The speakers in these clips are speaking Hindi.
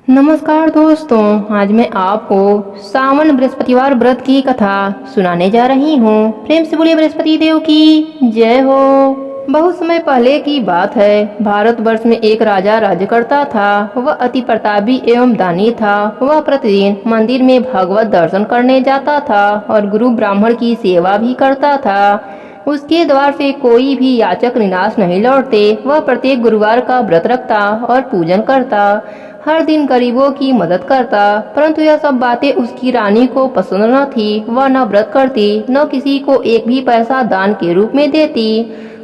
नमस्कार दोस्तों, आज मैं आपको सावन बृहस्पतिवार व्रत की कथा सुनाने जा रही हूँ। प्रेम से बोलिए बृहस्पति देव की जय हो। बहुत समय पहले की बात है। भारतवर्ष में एक राजा राज्य करता था। वह अति प्रतापी एवं दानी था। वह प्रतिदिन मंदिर में भगवत दर्शन करने जाता था और गुरु ब्राह्मण की सेवा भी करता था। उसके द्वार से कोई भी याचक निराश नहीं लौटते। वह प्रत्येक गुरुवार का व्रत रखता और पूजन करता। हर दिन गरीबों की मदद करता। परंतु यह सब बातें उसकी रानी को पसंद न थी। वह न व्रत करती, न किसी को एक भी पैसा दान के रूप में देती।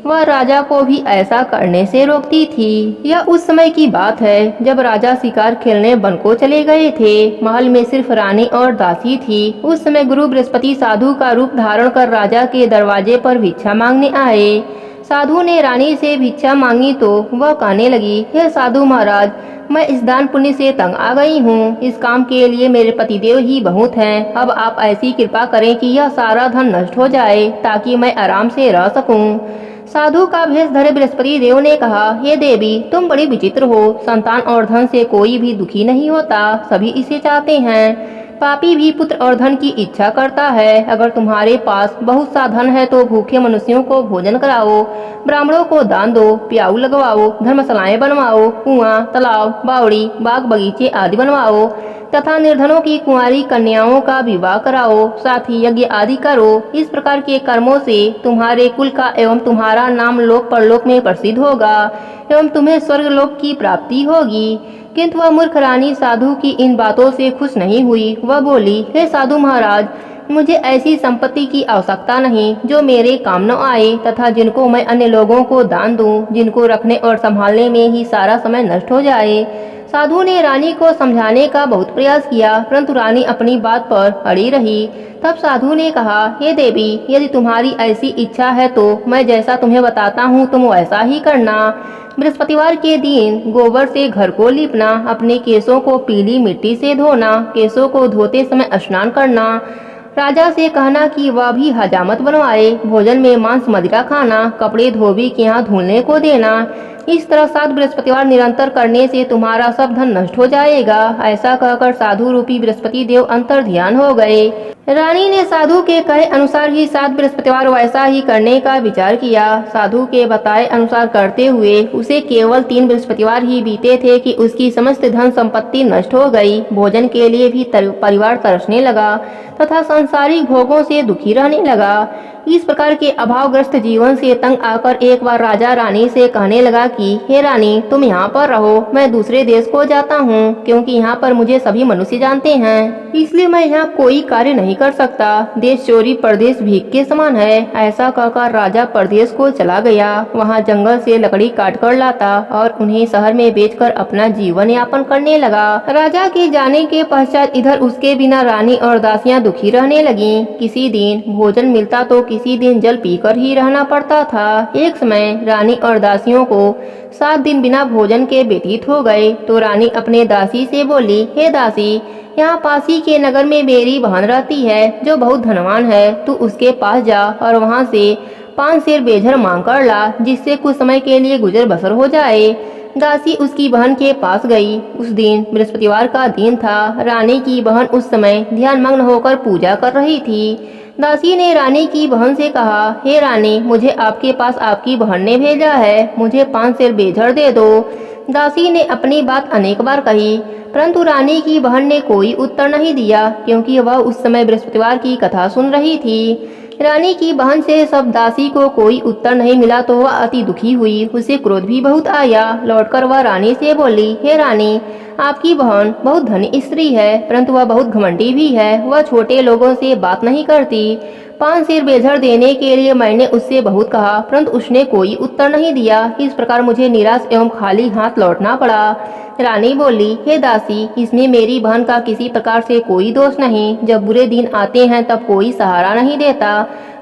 वह राजा को भी ऐसा करने से रोकती थी। यह उस समय की बात है जब राजा शिकार खेलने वन को चले गए थे। महल में सिर्फ रानी और दासी थी। उस समय गुरु बृहस्पति साधु का रूप धारण कर राजा के दरवाजे पर भिक्षा मांगने आए। साधु ने रानी से भिक्षा मांगी तो वह कहने लगी, हे साधु महाराज, मैं इस दान पुण्य से तंग आ गई हूँ। इस काम के लिए मेरे पतिदेव ही बहुत हैं। अब आप ऐसी कृपा करें कि यह सारा धन नष्ट हो जाए ताकि मैं आराम से रह सकूं। साधु का भेष धरे बृहस्पति देव ने कहा, हे देवी, तुम बड़ी विचित्र हो। संतान और धन से कोई भी दुखी नहीं होता, सभी इसे चाहते हैं। पापी भी पुत्र और धन की इच्छा करता है। अगर तुम्हारे पास बहुत सा धन है तो भूखे मनुष्यों को भोजन कराओ, ब्राह्मणों को दान दो, प्याऊ लगवाओ, धर्मशालाएं बनवाओ, कुआं, तालाब, बावड़ी, बाग बगीचे आदि बनवाओ तथा निर्धनों की कुंवारी कन्याओं का विवाह कराओ। साथ ही यज्ञ आदि करो। इस प्रकार के कर्मों से तुम्हारे कुल का एवं तुम्हारा नाम लोक परलोक में प्रसिद्ध होगा एवं तुम्हें स्वर्ग लोक की प्राप्ति होगी। किंतु वह मूर्ख रानी साधु की इन बातों से खुश नहीं हुई। वह बोली, हे साधु महाराज, मुझे ऐसी संपत्ति की आवश्यकता नहीं जो मेरे काम न आए तथा जिनको मैं अन्य लोगों को दान दूं, जिनको रखने और संभालने में ही सारा समय नष्ट हो जाए। साधु ने रानी को समझाने का बहुत प्रयास किया, परंतु रानी अपनी बात पर अड़ी रही। तब साधु ने कहा, हे देवी, यदि तुम्हारी ऐसी इच्छा है तो मैं जैसा तुम्हें बताता हूँ तुम वैसा ही करना। बृहस्पतिवार के दिन गोबर से घर को लीपना, अपने केसों को पीली मिट्टी से धोना, केसों को धोते समय स्नान करना, राजा से कहना कि वह भी हजामत बनवाए, भोजन में मांस मदिरा खाना, कपड़े धोबी के यहाँ धुलने को देना। इस तरह 7 बृहस्पतिवार निरंतर करने से तुम्हारा सब धन नष्ट हो जाएगा। ऐसा कहकर साधु रूपी बृहस्पति देव अंतर ध्यान हो गए। रानी ने साधु के कहे अनुसार ही 7 बृहस्पतिवार वैसा ही करने का विचार किया। साधु के बताए अनुसार करते हुए उसे केवल 3 बृहस्पतिवार ही बीते थे कि उसकी समस्त धन संपत्ति नष्ट हो गई। भोजन के लिए भी परिवार तरसने लगा तथा सांसारिक भोगों से दुखी रहने लगा। इस प्रकार के अभावग्रस्त जीवन से तंग आकर एक बार राजा रानी से कहने लगा कि हे रानी, तुम यहाँ पर रहो, मैं दूसरे देश को जाता हूँ, क्योंकि यहाँ पर मुझे सभी मनुष्य जानते हैं, इसलिए मैं यहाँ कोई कार्य नहीं कर सकता। देश चोरी परदेश भीख के समान है। ऐसा कहकर राजा परदेश को चला गया। वहाँ जंगल से लकड़ी काट कर लाता और उन्हें शहर में बेचकर अपना जीवन यापन करने लगा। राजा के जाने के पश्चात इधर उसके बिना रानी और दासियां दुखी रहने लगी। किसी दिन भोजन मिलता तो किसी दिन जल पीकर ही रहना पड़ता था। एक समय रानी और दासियों को 7 दिन बिना भोजन के व्यतीत हो गए तो रानी अपने दासी से बोली, हे दासी, यहाँ पासी के नगर में मेरी बहन रहती है जो बहुत धनवान है। तू उसके पास जा और वहाँ से 5 सेर बेझर मांग कर ला, जिससे कुछ समय के लिए गुजर बसर हो जाए। दासी उसकी बहन के पास गई। उस दिन बृहस्पतिवार का दिन था। रानी की बहन उस समय ध्यानमग्न होकर पूजा कर रही थी। दासी ने रानी की बहन से कहा, हे रानी, मुझे आपके पास आपकी बहन ने भेजा है, मुझे 5 सेर बेझर दे दो। दासी ने अपनी बात अनेक बार कही, परंतु रानी की बहन ने कोई उत्तर नहीं दिया, क्योंकि वह उस समय बृहस्पतिवार की कथा सुन रही थी। रानी की बहन से सब दासी को कोई उत्तर नहीं मिला तो वह अति दुखी हुई। उसे क्रोध भी बहुत आया। लौटकर वह रानी से बोली, हे रानी, आपकी बहन बहुत धनी स्त्री है, परंतु वह बहुत घमंडी भी है। वह छोटे लोगों से बात नहीं करती। 5 सेर बेझर देने के लिए मैंने उससे बहुत कहा, परंतु उसने कोई उत्तर नहीं दिया। इस प्रकार मुझे निराश एवं खाली हाथ लौटना पड़ा। रानी बोली, हे दासी, इसमें मेरी बहन का किसी प्रकार से कोई दोष नहीं। जब बुरे दिन आते हैं तब कोई सहारा नहीं देता,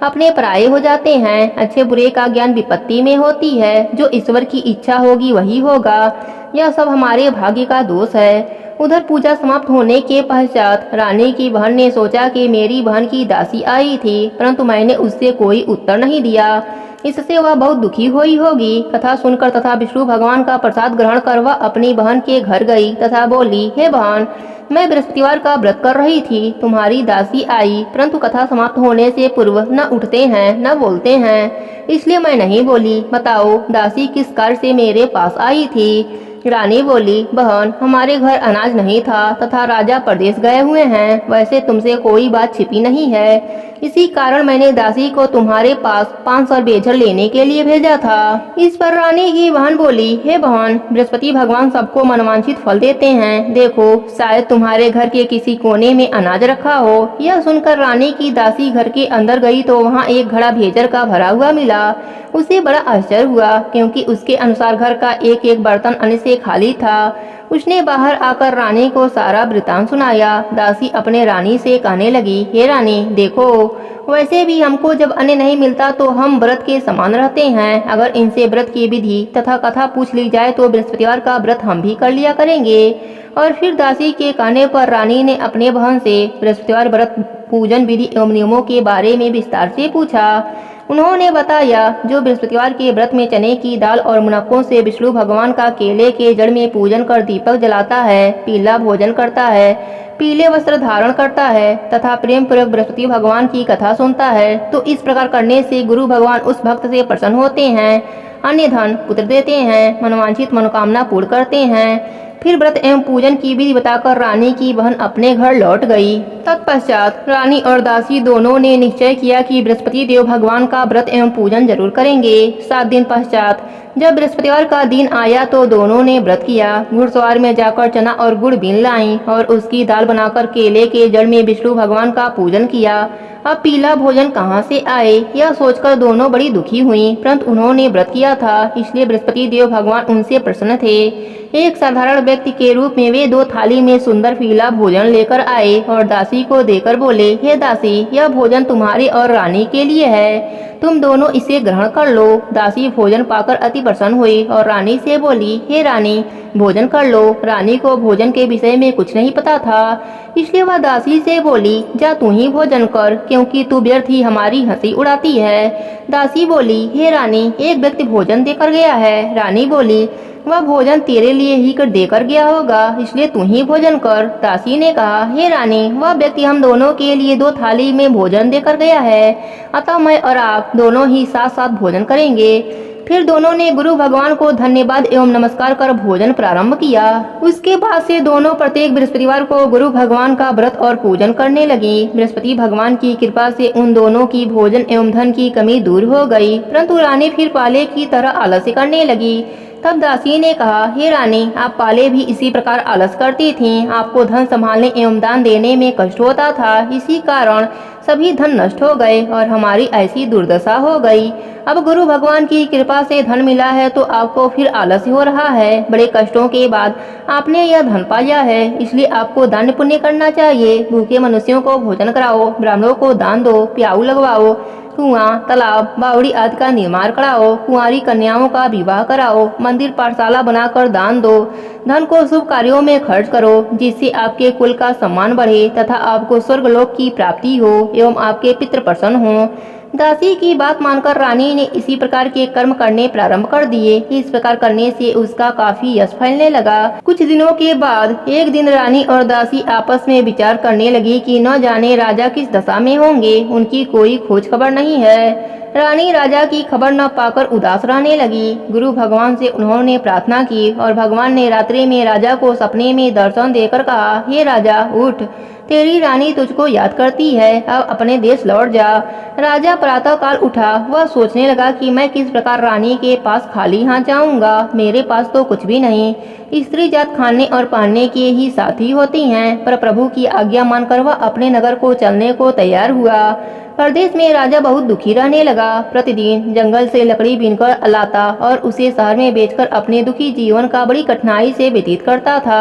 अपने पराये हो जाते हैं। अच्छे बुरे का ज्ञान विपत्ति में होती है। जो ईश्वर की इच्छा होगी वही होगा। यह सब हमारे भाग्य का दोष है। उधर पूजा समाप्त होने के पश्चात रानी की बहन ने सोचा कि मेरी बहन की दासी आई थी, परंतु मैंने उससे कोई उत्तर नहीं दिया। इससे वह बहुत दुखी हुई होगी। कथा सुनकर तथा विष्णु भगवान का प्रसाद ग्रहण कर वह अपनी बहन के घर गई तथा बोली, हे बहन, मैं बृहस्पतिवार का व्रत कर रही थी, तुम्हारी दासी आई, परंतु कथा समाप्त होने से पूर्व न उठते हैं न बोलते हैं, इसलिए मैं नहीं बोली। बताओ, दासी किस कार्य से मेरे पास आई थी? रानी बोली, बहन, हमारे घर अनाज नहीं था तथा राजा प्रदेश गए हुए हैं। वैसे तुमसे कोई बात छिपी नहीं है, इसी कारण मैंने दासी को तुम्हारे पास 500 बेझर लेने के लिए भेजा था। इस पर रानी की बहन बोली, हे बहन, बृहस्पति भगवान सबको मनवांछित फल देते हैं। देखो, शायद तुम्हारे घर के किसी कोने में अनाज रखा हो। यह सुनकर रानी की दासी घर के अंदर गई तो वहाँ एक घड़ा भेजर का भरा हुआ मिला। उसे बड़ा आश्चर्य हुआ, क्योंकि उसके अनुसार घर का एक एक बर्तन अन्न से खाली था। उसने बाहर आकर रानी को सारा वृतांत सुनाया। दासी अपने रानी से कहने लगी, हे रानी, देखो, वैसे भी हमको जब अन्न नहीं मिलता तो हम व्रत के समान रहते हैं। अगर इनसे व्रत की विधि तथा कथा पूछ ली जाए तो बृहस्पतिवार का व्रत हम भी कर लिया करेंगे। और फिर दासी के कहने पर रानी ने अपने बहन से बृहस्पतिवार व्रत पूजन विधि एवं नियमों के बारे में विस्तार से पूछा। उन्होंने बताया, जो बृहस्पतिवार के व्रत में चने की दाल और मुनक्कों से विष्णु भगवान का केले के जड़ में पूजन कर दीपक जलाता है, पीला भोजन करता है, पीले वस्त्र धारण करता है तथा प्रेम पूर्वक बृहस्पति भगवान की कथा सुनता है, तो इस प्रकार करने से गुरु भगवान उस भक्त से प्रसन्न होते हैं, अन्य धन पुत्र देते हैं, मनोवांछित मनोकामना पूर्ण करते हैं। फिर व्रत एवं पूजन की विधि बताकर रानी की बहन अपने घर लौट गई। तत्पश्चात रानी और दासी दोनों ने निश्चय किया कि बृहस्पति देव भगवान का व्रत एवं पूजन जरूर करेंगे। 7 दिन पश्चात जब बृहस्पतिवार का दिन आया तो दोनों ने व्रत किया। घुड़सवार में जाकर चना और गुड़ बीन लाई और उसकी दाल बनाकर केले के जड़ में विष्णु भगवान का पूजन किया। अब पीला भोजन कहाँ से आए, यह सोचकर दोनों बड़ी दुखी हुई, परंतु उन्होंने व्रत किया था, इसलिए बृहस्पति देव भगवान उनसे प्रसन्न थे। एक साधारण व्यक्ति के रूप में वे 2 थाली में सुंदर पीला भोजन लेकर आए और दासी को देकर बोले, हे दासी, यह भोजन तुम्हारी और रानी के लिए है, तुम दोनों इसे ग्रहण कर लो। दासी भोजन पाकर अति प्रसन्न हुई और रानी से बोली, हे रानी, भोजन कर लो। रानी को भोजन के विषय में कुछ नहीं पता था, इसलिए वह दासी से बोली, जा तू ही भोजन कर, क्योंकि तू व्यर्थ ही हमारी हंसी उड़ाती है। दासी बोली, हे रानी, एक व्यक्ति भोजन देकर गया है। रानी बोली, वह भोजन तेरे लिए ही कर देकर गया होगा, इसलिए तू ही भोजन कर। दासी ने कहा, हे रानी, वह व्यक्ति हम दोनों के लिए 2 थाली में भोजन देकर गया है, अतः मैं और आप दोनों ही साथ साथ भोजन करेंगे। फिर दोनों ने गुरु भगवान को धन्यवाद एवं नमस्कार कर भोजन प्रारंभ किया। उसके बाद से दोनों प्रत्येक बृहस्पतिवार को गुरु भगवान का व्रत और पूजन करने लगी। बृहस्पति भगवान की कृपा से उन दोनों की भोजन एवं धन की कमी दूर हो गई, परंतु रानी फिर पहले की तरह आलस्य करने लगी। तब दासी ने कहा, हे रानी, आप पहले भी इसी प्रकार आलस करती थीं। आपको धन संभालने एवं दान देने में कष्ट होता था, इसी कारण सभी धन नष्ट हो गए और हमारी ऐसी दुर्दशा हो गई। अब गुरु भगवान की कृपा से धन मिला है तो आपको फिर आलस्य हो रहा है। बड़े कष्टों के बाद आपने यह धन पाया है, इसलिए आपको दान पुण्य करना चाहिए। भूखे मनुष्यों को भोजन कराओ, ब्राह्मणों को दान दो, प्याऊ लगवाओ, कुआं, तालाब, बावड़ी आदि का निर्माण कराओ, कुंवारी कन्याओं का विवाह कराओ, मंदिर पाठशाला बनाकर दान दो, धन को शुभ कार्यों में खर्च करो, जिससे आपके कुल का सम्मान बढ़े तथा आपको स्वर्गलोक की प्राप्ति हो एवं आपके पितृ प्रसन्न हो। दासी की बात मानकर रानी ने इसी प्रकार के कर्म करने प्रारंभ कर दिए। इस प्रकार करने से उसका काफी यश फैलने लगा। कुछ दिनों के बाद एक दिन रानी और दासी आपस में विचार करने लगी कि न जाने राजा किस दशा में होंगे, उनकी कोई खोज खबर नहीं है। रानी राजा की खबर न पाकर उदास रहने लगी। गुरु भगवान से उन्होंने प्रार्थना की और भगवान ने रात्रि में राजा को सपने में दर्शन देकर कहा, हे राजा, उठ, तेरी रानी तुझको याद करती है, अब अपने देश लौट जा। राजा प्रातः काल उठा। वह सोचने लगा कि मैं किस प्रकार रानी के पास खाली हाथ जाऊंगा, मेरे पास तो कुछ भी नहीं। स्त्री जात खाने और पहनने के ही साथी होती हैं, पर प्रभु की आज्ञा मानकर वह अपने नगर को चलने को तैयार हुआ। प्रदेश में राजा बहुत दुखी रहने लगा। प्रतिदिन जंगल से लकड़ी बीनकर लाता और उसे शहर में बेचकर अपने दुखी जीवन का बड़ी कठिनाई से व्यतीत करता था।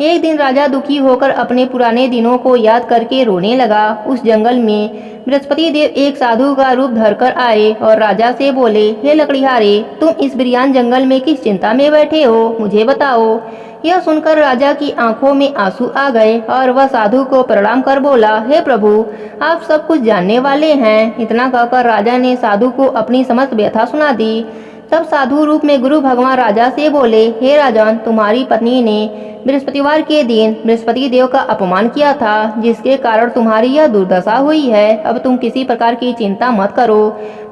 एक दिन राजा दुखी होकर अपने पुराने दिनों को याद करके रोने लगा। उस जंगल में बृहस्पति देव एक साधु का रूप धरकर आए और राजा से बोले, हे लकड़ीहारे, तुम इस बिरियान जंगल में किस चिंता में बैठे हो, मुझे बताओ। यह सुनकर राजा की आंखों में आंसू आ गए और वह साधु को प्रणाम कर बोला, हे प्रभु, आप सब कुछ जानने वाले हैं। इतना कहकर राजा ने साधु को अपनी समस्त व्यथा सुना दी। तब साधु रूप में गुरु भगवान राजा से बोले, हे राजन, तुम्हारी पत्नी ने बृहस्पतिवार के दिन बृहस्पति देव का अपमान किया था, जिसके कारण तुम्हारी यह दुर्दशा हुई है। अब तुम किसी प्रकार की चिंता मत करो,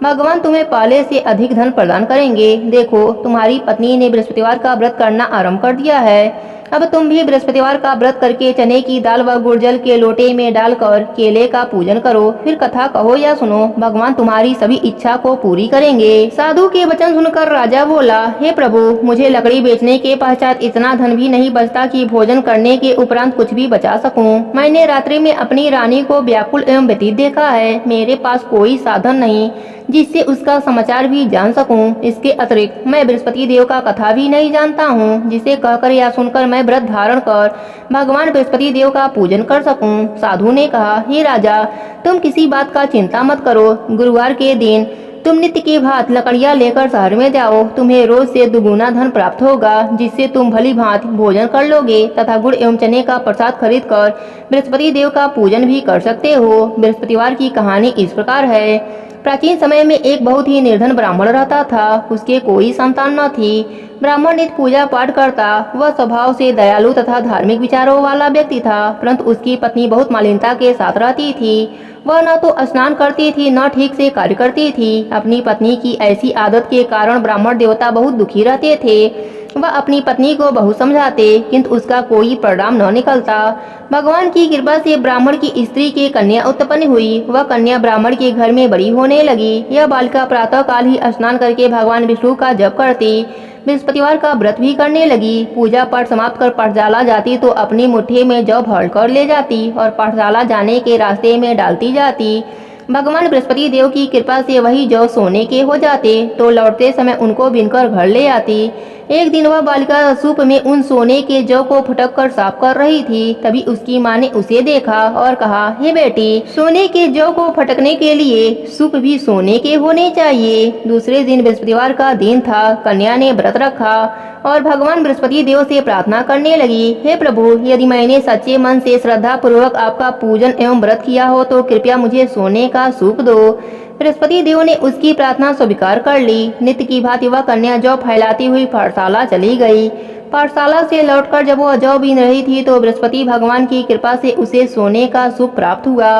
भगवान तुम्हें पहले से अधिक धन प्रदान करेंगे। देखो, तुम्हारी पत्नी ने बृहस्पतिवार का व्रत करना आरंभ कर दिया है। अब तुम भी बृहस्पतिवार का व्रत करके चने की दाल व गुड़जल के लोटे में डालकर केले का पूजन करो, फिर कथा कहो या सुनो, भगवान तुम्हारी सभी इच्छा को पूरी करेंगे। साधु के वचन सुनकर राजा बोला, हे प्रभु, मुझे लकड़ी बेचने के पश्चात इतना धन भी नहीं बचता कि भोजन करने के उपरांत कुछ भी बचा सकूं। मैंने रात्रि में अपनी रानी को व्याकुल एवं व्यतीत देखा है। मेरे पास कोई साधन नहीं जिससे उसका समाचार भी जान सकूं। इसके अतिरिक्त मैं बृहस्पति देव का कथा भी नहीं जानता हूं, जिसे कहकर या सुनकर मैं व्रत धारण कर भगवान बृहस्पति देव का पूजन कर सकूं। साधु ने कहा, हे राजा, तुम किसी बात का चिंता मत करो। गुरुवार के दिन तुम नित्य की भांत लकड़ियां लेकर शहर में जाओ। तुम्हें रोज से दुगुना धन प्राप्त होगा, जिससे तुम भली भांति भोजन कर लोगे तथा गुड़ एवं चने का प्रसाद खरीद कर बृहस्पति देव का पूजन भी कर सकते हो। बृहस्पतिवार की कहानी इस प्रकार है। प्राचीन समय में एक बहुत ही निर्धन ब्राह्मण रहता था। उसके कोई संतान न थी। ब्राह्मण नित्य पूजा पाठ करता। वह स्वभाव से दयालु तथा धार्मिक विचारों वाला व्यक्ति था, परंतु उसकी पत्नी बहुत मलिनता के साथ रहती थी। वह न तो स्नान करती थी, न ठीक से कार्य करती थी। अपनी पत्नी की ऐसी आदत के कारण ब्राह्मण देवता बहुत दुखी रहते थे। वह अपनी पत्नी को बहुत समझाते, किंतु उसका कोई परिणाम न निकलता। भगवान की कृपा से ब्राह्मण की स्त्री की कन्या उत्पन्न हुई। वह कन्या ब्राह्मण के घर में बड़ी होने लगी। यह बालिका प्रातः काल ही स्नान करके भगवान विष्णु का जप करती, बृहस्पतिवार का व्रत भी करने लगी। पूजा पाठ समाप्त कर पाठशाला जाती तो अपनी मुट्ठी में जौ भर कर ले जाती और पाठशाला जाने के रास्ते में डालती जाती। भगवान बृहस्पति देव की कृपा से वही जौ सोने के हो जाते तो लौटते समय उनको बीनकर घर ले आती। एक दिन वह बालिका सूप में उन सोने के जौ को फटक कर साफ कर रही थी। तभी उसकी माँ ने उसे देखा और कहा, हे बेटी, सोने के जौ को फटकने के लिए सूप भी सोने के होने चाहिए। दूसरे दिन बृहस्पतिवार का दिन था। कन्या ने व्रत रखा और भगवान बृहस्पति देव से प्रार्थना करने लगी, हे प्रभु, यदि मैंने सच्चे मन से श्रद्धा पूर्वक आपका पूजन एवं व्रत किया हो तो कृपया मुझे सोने का सूप दो। बृहस्पति देव ने उसकी प्रार्थना स्वीकार कर ली। नित्य की भांति वह कन्या जौ फैलाती हुई पाठशाला चली गई। पाठशाला से लौटकर जब वह जौ बीन रही थी तो बृहस्पति भगवान की कृपा से उसे सोने का सूप प्राप्त हुआ।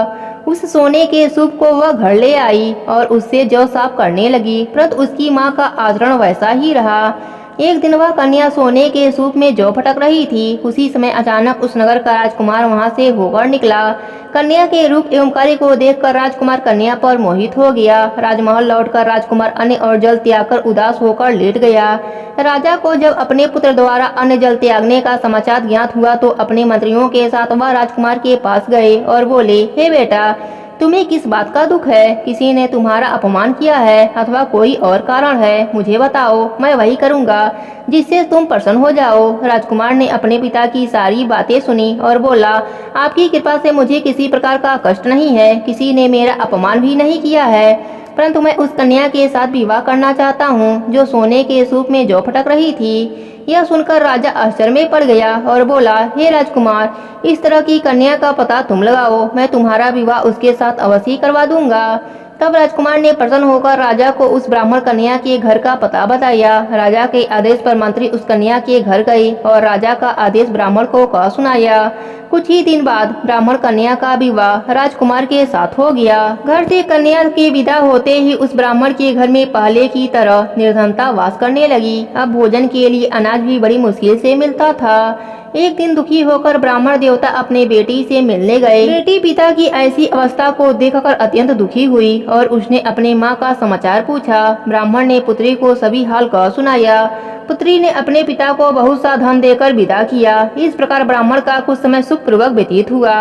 उस सोने के सूप को वह घर ले आई और उससे जौ साफ करने लगी, परंतु उसकी माँ का आचरण वैसा ही रहा। एक दिन वह कन्या सोने के सूप में जौ फटक रही थी। उसी समय अचानक उस नगर का राजकुमार वहां से होकर निकला। कन्या के रूप एवं कार्य को देखकर राजकुमार कन्या पर मोहित हो गया। राजमहल लौटकर राजकुमार अन्न और जल त्याग कर उदास होकर लेट गया। राजा को जब अपने पुत्र द्वारा अन्न जल त्यागने का समाचार ज्ञात हुआ तो अपने मंत्रियों के साथ वह राजकुमार के पास गए और बोले, हे बेटा, तुम्हें किस बात का दुख है? किसी ने तुम्हारा अपमान किया है अथवा कोई और कारण है? मुझे बताओ, मैं वही करूंगा जिससे तुम प्रसन्न हो जाओ। राजकुमार ने अपने पिता की सारी बातें सुनी और बोला, आपकी कृपा से मुझे किसी प्रकार का कष्ट नहीं है। किसी ने मेरा अपमान भी नहीं किया है, परंतु मैं उस कन्या के साथ विवाह करना चाहता हूँ जो सोने के सूप में जौ फटक रही थी। यह सुनकर राजा आश्चर्य में पड़ गया और बोला, हे राजकुमार, इस तरह की कन्या का पता तुम लगाओ, मैं तुम्हारा विवाह उसके साथ अवश्य करवा दूंगा। तब राजकुमार ने प्रसन्न होकर राजा को उस ब्राह्मण कन्या के घर का पता बताया। राजा के आदेश पर मंत्री उस कन्या के घर गए और राजा का आदेश ब्राह्मण को कह सुनाया। कुछ ही दिन बाद ब्राह्मण कन्या का विवाह राजकुमार के साथ हो गया। घर से कन्या के विदा होते ही उस ब्राह्मण के घर में पहले की तरह निर्धनता वास करने लगी। अब भोजन के लिए अनाज भी बड़ी मुश्किल से मिलता था। एक दिन दुखी होकर ब्राह्मण देवता अपने बेटी से मिलने गए। बेटी पिता की ऐसी अवस्था को देखकर अत्यंत दुखी हुई और उसने अपने माँ का समाचार पूछा। ब्राह्मण ने पुत्री को सभी हाल कह सुनाया। पुत्री ने अपने पिता को बहुत सा धन देकर विदा किया। इस प्रकार ब्राह्मण का कुछ समय सुखपूर्वक व्यतीत हुआ,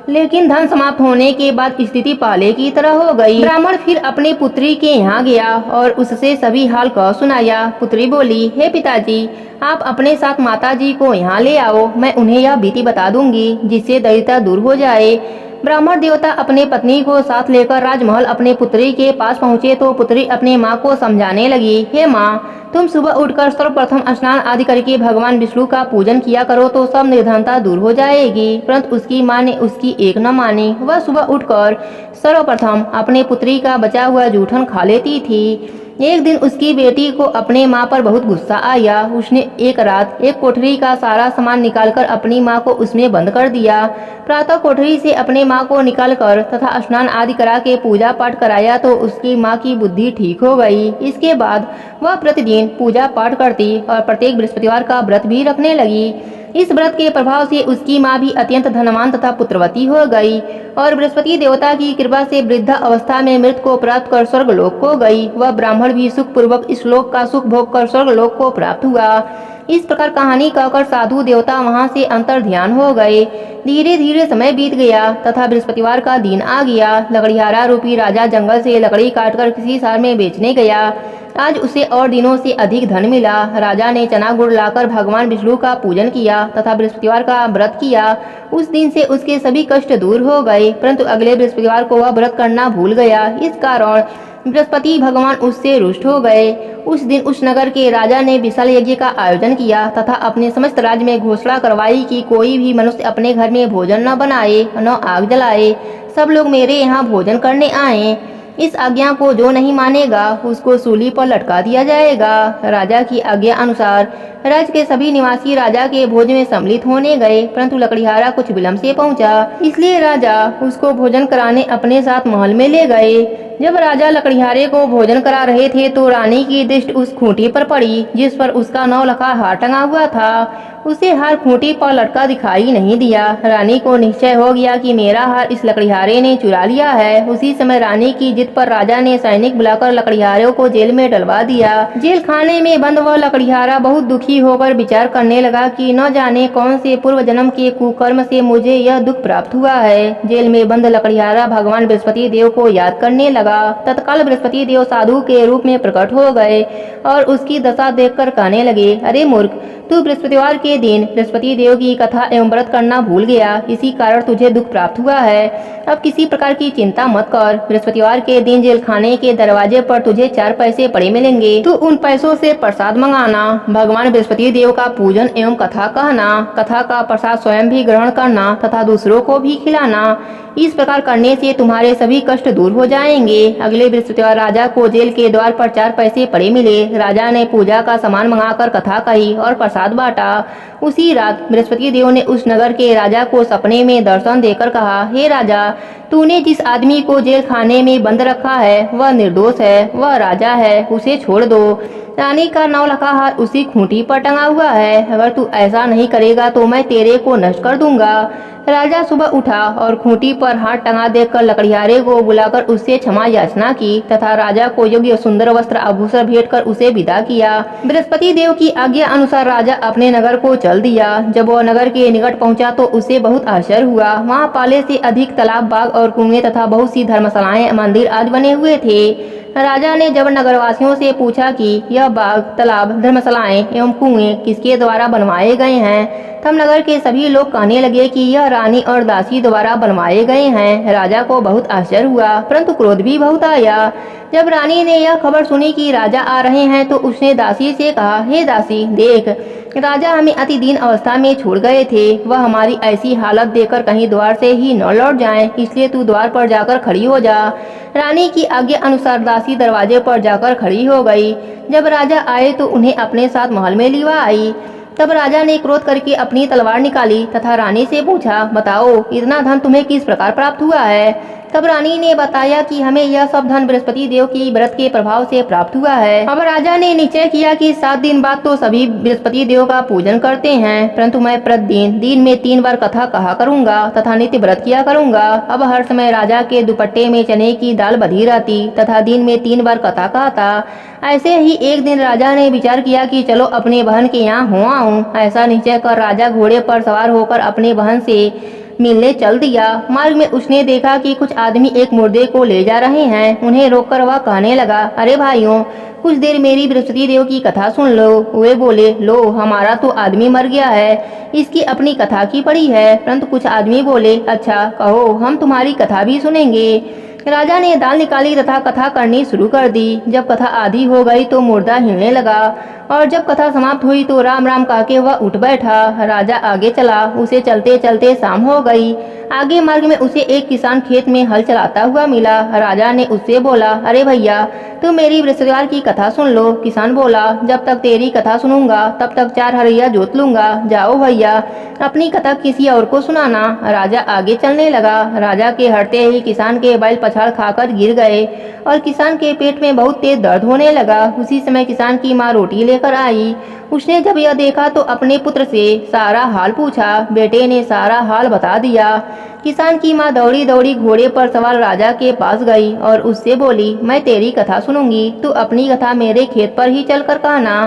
लेकिन धन समाप्त होने के बाद स्थिति पहले की तरह हो गई। ब्राह्मण फिर अपनी पुत्री के यहाँ गया और उससे सभी हाल कह सुनाया। पुत्री बोली, हे पिताजी, आप अपने साथ माताजी को यहाँ ले आओ, मैं उन्हें यह विधि बता दूंगी जिससे दरिद्रता दूर हो जाए। ब्राह्मण देवता अपने पत्नी को साथ लेकर राजमहल अपने पुत्री के पास पहुँचे तो पुत्री अपने माँ को समझाने लगी, हे माँ, तुम सुबह उठकर सर्वप्रथम स्नान आदि करके भगवान विष्णु का पूजन किया करो तो सब निर्धनता दूर हो जाएगी। परंतु उसकी माँ ने उसकी एक न मानी। वह सुबह उठकर सर्वप्रथम अपने पुत्री का बचा हुआ जूठन खा लेती थी। एक दिन उसकी बेटी को अपने माँ पर बहुत गुस्सा आया। उसने एक रात एक कोठरी का सारा सामान निकालकर अपनी माँ को उसमें बंद कर दिया। प्रातः कोठरी से अपने माँ को निकालकर तथा स्नान आदि करा के पूजा पाठ कराया तो उसकी माँ की बुद्धि ठीक हो गई। इसके बाद वह प्रतिदिन पूजा पाठ करती और प्रत्येक बृहस्पतिवार का व्रत भी रखने लगी। इस व्रत के प्रभाव से उसकी माँ भी अत्यंत धनवान तथा पुत्रवती हो गई और बृहस्पति देवता की कृपा से वृद्धा अवस्था में मृत को प्राप्त कर स्वर्गलोक को गई। वह ब्राह्मण भी सुख पूर्वक इस लोक का सुख भोग कर स्वर्गलोक को प्राप्त हुआ। इस प्रकार कहानी कहकर साधु देवता वहां से अंतर ध्यान हो गए। धीरे धीरे समय बीत गया तथा बृहस्पतिवार का दिन आ गया। लकड़ियारा रूपी राजा जंगल से लकड़ी काटकर किसी शहर में बेचने गया। आज उसे और दिनों से अधिक धन मिला। राजा ने चना गुड़ लाकर भगवान विष्णु का पूजन किया तथा बृहस्पतिवार का व्रत किया। उस दिन से उसके सभी कष्ट दूर हो गए, परंतु अगले बृहस्पतिवार को वह व्रत करना भूल गया। इस कारण बृहस्पति भगवान उससे रुष्ट हो गए। उस दिन उस नगर के राजा ने विशाल यज्ञ का आयोजन किया तथा अपने समस्त राज्य में घोषणा करवाई कि कोई भी मनुष्य अपने घर में भोजन न बनाए न आग जलाए, सब लोग मेरे यहाँ भोजन करने आए। इस आज्ञा को जो नहीं मानेगा उसको सूली पर लटका दिया जाएगा। राजा की आज्ञा अनुसार राज्य के सभी निवासी राजा के भोज में सम्मिलित होने गए, परंतु लकड़ियारा कुछ विलंब से पहुंचा, इसलिए राजा उसको भोजन कराने अपने साथ महल में ले गए। जब राजा लकड़ियारे को भोजन करा रहे थे तो रानी की दृष्टि उस खूंटी पर पड़ी जिस पर उसका 9 लखा हार टंगा हुआ था। उसे हार खूंटी पर लटका दिखाई नहीं दिया। रानी को निश्चय हो गया कि मेरा हार इस लकड़ियारे ने चुरा लिया है। उसी समय रानी की जिद पर राजा ने सैनिक बुलाकर लकड़ियारे को जेल में डलवा दिया। जेल खाने में बंद वह लकड़ियारा बहुत दुखी होकर विचार करने लगा कि न जाने कौन से पूर्व जन्म के कुकर्म से मुझे यह दुख प्राप्त हुआ है। जेल में बंद लकड़ियारा भगवान बृहस्पति देव को याद करने लगा। तत्काल बृहस्पति देव साधु के रूप में प्रकट हो गए और उसकी दशा देखकर कहने लगे, अरे मूर्ख, तू बृहस्पतिवार के दिन बृहस्पति देव की कथा एवं व्रत करना भूल गया, इसी कारण तुझे दुख प्राप्त हुआ है। अब किसी प्रकार की चिंता मत कर। बृहस्पतिवार के दिन जेल खाने के दरवाजे पर तुझे 4 पैसे पड़े मिलेंगे। तू उन पैसों से प्रसाद मंगाना, भगवान बृहस्पति देव का पूजन एवं कथा कहना, कथा का प्रसाद स्वयं भी ग्रहण करना तथा दूसरों को भी खिलाना। इस प्रकार करने से तुम्हारे सभी कष्ट दूर हो जाएंगे। अगले बृहस्पतिवार राजा को जेल के द्वार पर 4 पैसे पड़े मिले। राजा ने पूजा का सामान मंगाकर कथा कही और प्रसाद बांटा। उसी रात बृहस्पति देव ने उस नगर के राजा को सपने में दर्शन देकर कहा, हे राजा, तूने जिस आदमी को जेल खाने में बंद रखा है वह निर्दोष है, वह राजा है, उसे छोड़ दो। रानी का 9 लखा हार उसी खूंटी पर टंगा हुआ है। अगर तू ऐसा नहीं करेगा तो मैं तेरे को नष्ट कर दूंगा। राजा सुबह उठा और खूंटी पर हाथ टंगा देखकर लकड़ियारे को बुलाकर उससे क्षमा याचना की तथा राजा को योग्य सुंदर वस्त्र आभूषण भेंट कर उसे विदा किया। बृहस्पति देव की आज्ञा अनुसार राजा अपने नगर को चल दिया। जब वह नगर के निकट पहुंचा तो उसे बहुत आश्चर्य हुआ। वहाँ पाले से अधिक तालाब, बाग और कुएं तथा बहुत सी धर्मशालाएं, मंदिर आदि बने हुए थे। राजा ने जब नगरवासियों से पूछा कि यह बाग, तालाब, धर्मशालाएं एवं कुएं किसके द्वारा बनवाए गए हैं, तब नगर के सभी लोग कहने लगे कि यह रानी और दासी द्वारा बनवाए गए हैं। राजा को बहुत आश्चर्य हुआ, परंतु क्रोध भी बहुत आया। जब रानी ने यह खबर सुनी कि राजा आ रहे हैं तो उसने दासी से कहा, हे दासी, देख, राजा हमें अति दीन अवस्था में छोड़ गए थे। वह हमारी ऐसी हालत देखकर कहीं द्वार से ही न लौट जाएं, इसलिए तू द्वार पर जाकर खड़ी हो जा। रानी की आज्ञा अनुसार दासी दरवाजे पर जाकर खड़ी हो गई। जब राजा आए तो उन्हें अपने साथ महल में लिवा आई। तब राजा ने क्रोध करके अपनी तलवार निकाली तथा रानी से पूछा, बताओ, इतना धन तुम्हें किस प्रकार प्राप्त हुआ है। तब रानी ने बताया कि हमें यह सब धन बृहस्पति देव की व्रत के प्रभाव से प्राप्त हुआ है। अब राजा ने निश्चय किया कि 7 दिन बाद तो सभी बृहस्पति देव का पूजन करते हैं, परंतु मैं प्रतिदिन दिन में 3 बार कथा कहा करूंगा तथा नित्य व्रत किया करूंगा। अब हर समय राजा के दुपट्टे में चने की दाल बधी रहती तथा दिन में 3 बार कथा कहता। ऐसे ही एक दिन राजा ने विचार किया कि चलो अपने बहन के यहाँ हो आऊं। ऐसा निश्चय कर राजा घोड़े पर सवार होकर अपने बहन से मिलने चल दिया। मार्ग में उसने देखा कि कुछ आदमी एक मुर्दे को ले जा रहे हैं। उन्हें रोककर वह कहने लगा, अरे भाइयों, कुछ देर मेरी बृहस्पति देव की कथा सुन लो। वे बोले, लो, हमारा तो आदमी मर गया है, इसकी अपनी कथा की पड़ी है। परंतु कुछ आदमी बोले, अच्छा कहो, हम तुम्हारी कथा भी सुनेंगे। राजा ने दाल निकाली तथा कथा करनी शुरू कर दी। जब कथा आधी हो गई तो मुर्दा हिलने लगा और जब कथा समाप्त हुई तो राम राम कह के वह उठ बैठा। राजा आगे चला। उसे चलते चलते शाम हो गई। आगे मार्ग में उसे एक किसान खेत में हल चलाता हुआ मिला। राजा ने उससे बोला, अरे भैया, तुम मेरी बृहस्पतिवार की कथा सुन लो। किसान बोला, जब तक तेरी कथा सुनूंगा तब तक 4 हरैया जोत लूंगा। जाओ भैया, अपनी कथा किसी और को सुनाना। राजा आगे चलने लगा। राजा के हटते ही किसान के बैल पछाड़ खाकर गिर गए और किसान के पेट में बहुत तेज दर्द होने लगा। उसी समय किसान की माँ रोटी लेकर आई। उसने जब यह देखा तो अपने पुत्र से सारा हाल पूछा। बेटे ने सारा हाल बता दिया। किसान की माँ दौड़ी दौड़ी घोड़े पर सवार राजा के पास गई और उससे बोली, मैं तेरी कथा सुनूंगी, तू अपनी कथा मेरे खेत पर ही चलकर कहना।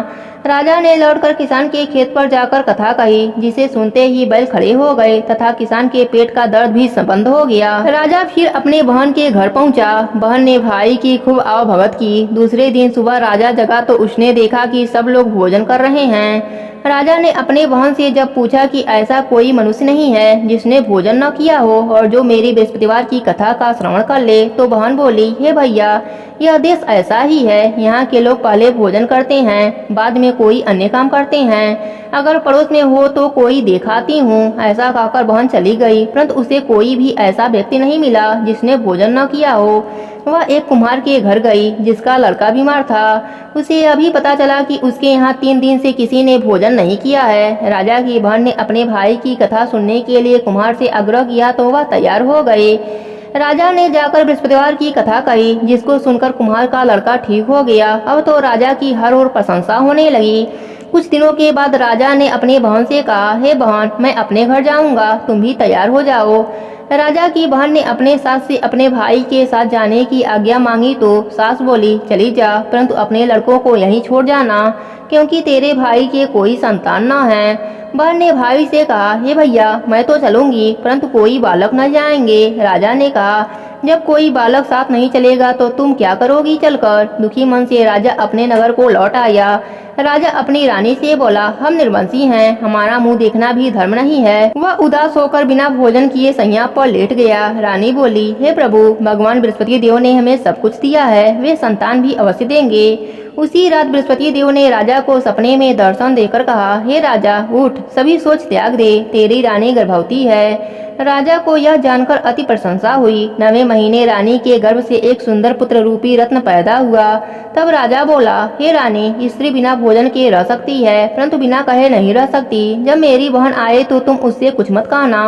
राजा ने लौटकर किसान के खेत पर जाकर कथा कही, जिसे सुनते ही बैल खड़े हो गए तथा किसान के पेट का दर्द भी बंद हो गया। राजा फिर अपने बहन के घर पहुंचा। बहन ने भाई की खूब आवभगत की। दूसरे दिन सुबह राजा जगा तो उसने देखा कि सब लोग भोजन कर रहे हैं। राजा ने अपने बहन से जब पूछा कि ऐसा कोई मनुष्य नहीं है जिसने भोजन न किया हो और जो मेरी बृहस्पतिवार की कथा का श्रवण कर ले, तो बहन बोली, हे भैया, यह देश ऐसा ही है। यहाँ के लोग पहले भोजन करते हैं, बाद में कोई अन्य काम करते हैं। अगर पड़ोस में हो तो कोई दिखाती हूँ। ऐसा कहकर बहन चली गई, परंतु उसे कोई भी ऐसा व्यक्ति नहीं मिला जिसने भोजन न किया हो। वह एक कुम्हार के घर गई जिसका लड़का बीमार था। उसे अभी पता चला कि उसके यहाँ 3 दिन से किसी ने भोजन नहीं किया है। राजा की बहन ने अपने भाई की कथा सुनने के लिए कुम्हार से आग्रह किया तो वह तैयार हो गए। राजा ने जाकर बृहस्पतिवार की कथा कही, जिसको सुनकर कुम्हार का लड़का ठीक हो गया। अब तो राजा की हर ओर प्रशंसा होने लगी। कुछ दिनों के बाद राजा ने अपनी बहन से कहा, हे बहन, मैं अपने घर जाऊंगा, तुम भी तैयार हो जाओ। राजा की बहन ने अपने सास से अपने भाई के साथ जाने की आज्ञा मांगी तो सास बोली, चली जा, परंतु अपने लड़कों को यहीं छोड़ जाना, क्योंकि तेरे भाई के कोई संतान न है। बहन ने भाई से कहा, हे भैया, मैं तो चलूंगी, परंतु कोई बालक न जाएंगे। राजा ने कहा, जब कोई बालक साथ नहीं चलेगा तो तुम क्या करोगी चलकर। दुखी मन से राजा अपने नगर को लौट आया। राजा अपनी रानी से बोला, हम निर्वंशी हैं, हमारा मुंह देखना भी धर्म नहीं है। वह उदास होकर बिना भोजन किए सैया पर लेट गया। रानी बोली, हे प्रभु, भगवान बृहस्पति देव ने हमें सब कुछ दिया है, वे संतान भी अवश्य देंगे। उसी रात बृहस्पति देव ने राजा को सपने में दर्शन देकर कहा, हे राजा, उठ, सभी सोच त्याग दे, तेरी रानी गर्भवती है। राजा को यह जानकर अति प्रशंसा हुई। 9वें महीने रानी के गर्भ से एक सुंदर पुत्र रूपी रत्न पैदा हुआ। तब राजा बोला, हे रानी, स्त्री बिना भोजन के रह सकती है, परंतु बिना कहे नहीं रह सकती। जब मेरी बहन आए तो तुम उससे कुछ मत कहना।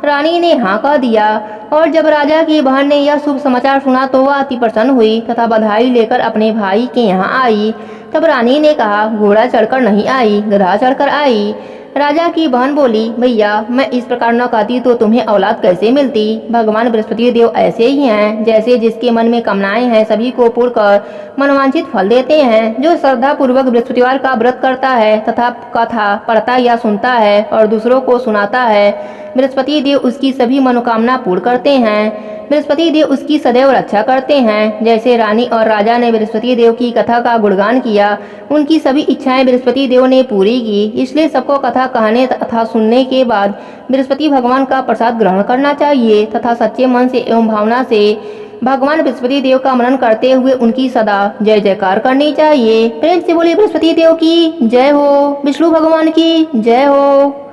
रानी ने हाँ कह दिया। और जब राजा की बहन ने यह शुभ समाचार सुना तो वह अति प्रसन्न हुई तथा बधाई लेकर अपने भाई के यहाँ आई। तब रानी ने कहा, घोड़ा चढ़कर नहीं आई, गधा चढ़कर आई। राजा की बहन बोली, भैया, मैं इस प्रकार न कहती तो तुम्हें औलाद कैसे मिलती। भगवान बृहस्पति देव ऐसे ही हैं, जैसे जिसके मन में कामनाएं हैं सभी को पूर्ण कर मनवांछित फल देते हैं। जो श्रद्धा पूर्वक बृहस्पतिवार का व्रत करता है तथा कथा पढ़ता या सुनता है और दूसरों को सुनाता है, बृहस्पति देव उसकी सभी मनोकामना पूर्ण करते हैं। बृहस्पति देव उसकी सदैव रक्षा करते हैं। जैसे रानी और राजा ने बृहस्पति देव की कथा का गुणगान किया, उनकी सभी इच्छाएं बृहस्पति देव ने पूरी की। इसलिए सबको कथा कहने तथा सुनने के बाद बृहस्पति भगवान का प्रसाद ग्रहण करना चाहिए तथा सच्चे मन से एवं भावना से भगवान बृहस्पति देव का मनन करते हुए उनकी सदा जय जयकार करनी चाहिए। प्रेम से बोलिए बृहस्पति देव की जय हो, विष्णु भगवान की जय हो।